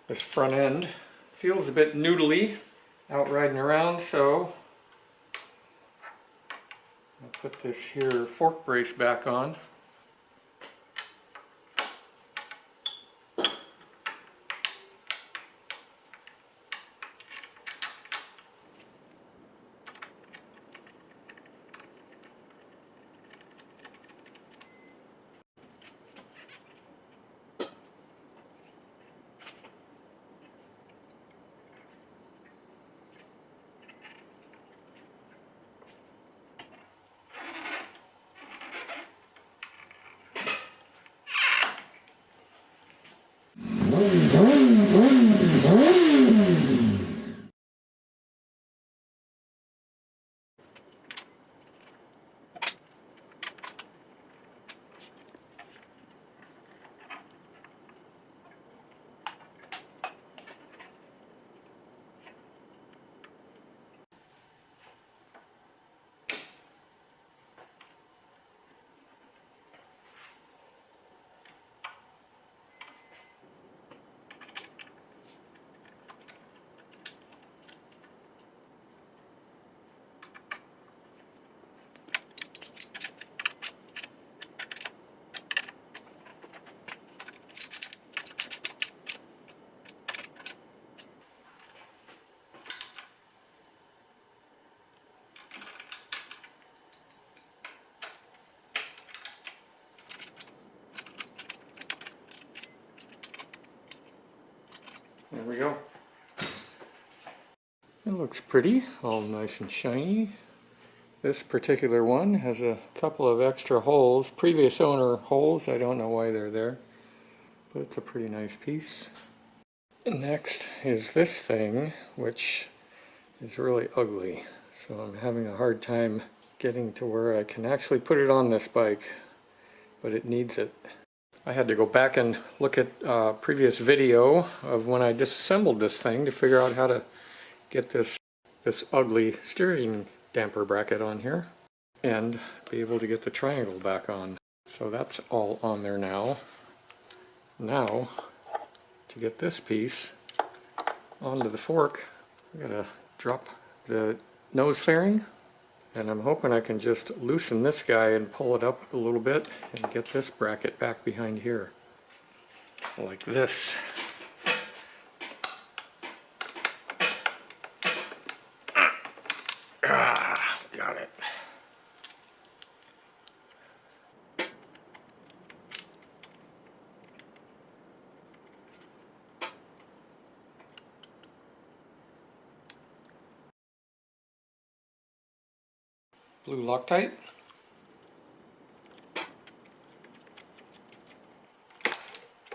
This front end feels a bit noodly out riding around, so I'll put this here fork brace back on. There we go. It looks pretty, all nice and shiny. This particular one has a couple of extra holes, previous owner holes. I don't know why they're there, but it's a pretty nice piece. And next is this thing, which is really ugly. So I'm having a hard time getting to where I can actually put it on this bike, but it needs it. I had to go back and look at a previous video of when I disassembled this thing to figure out how to get this ugly steering damper bracket on here and be able to get the triangle back on. So that's all on there now. Now, to get this piece onto the fork, I gotta drop the nose fairing, and I'm hoping I can just loosen this guy and pull it up a little bit and get this bracket back behind here, like this. Got it. Blue Loctite.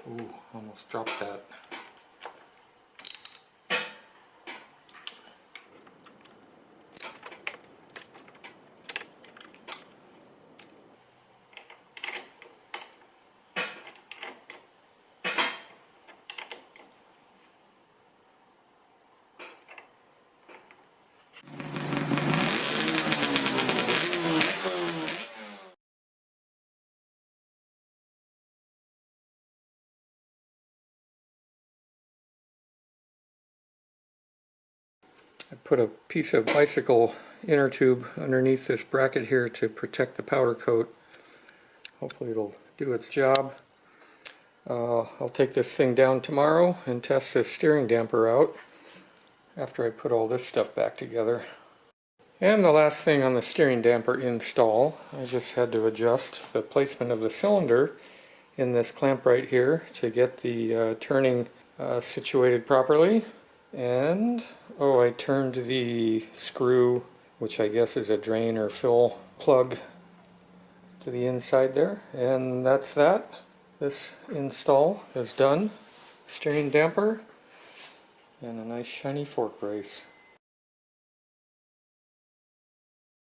Ooh, almost dropped that. I put a piece of bicycle inner tube underneath this bracket here to protect the powder coat. Hopefully it'll do its job. I'll take this thing down tomorrow and test this steering damper out after I put all this stuff back together. And the last thing on the steering damper install, I just had to adjust the placement of the cylinder in this clamp right here to get the turning situated properly. And oh, I turned the screw, which I guess is a drain or fill plug, to the inside there, and that's that. This install is done. Steering damper and a nice shiny fork brace.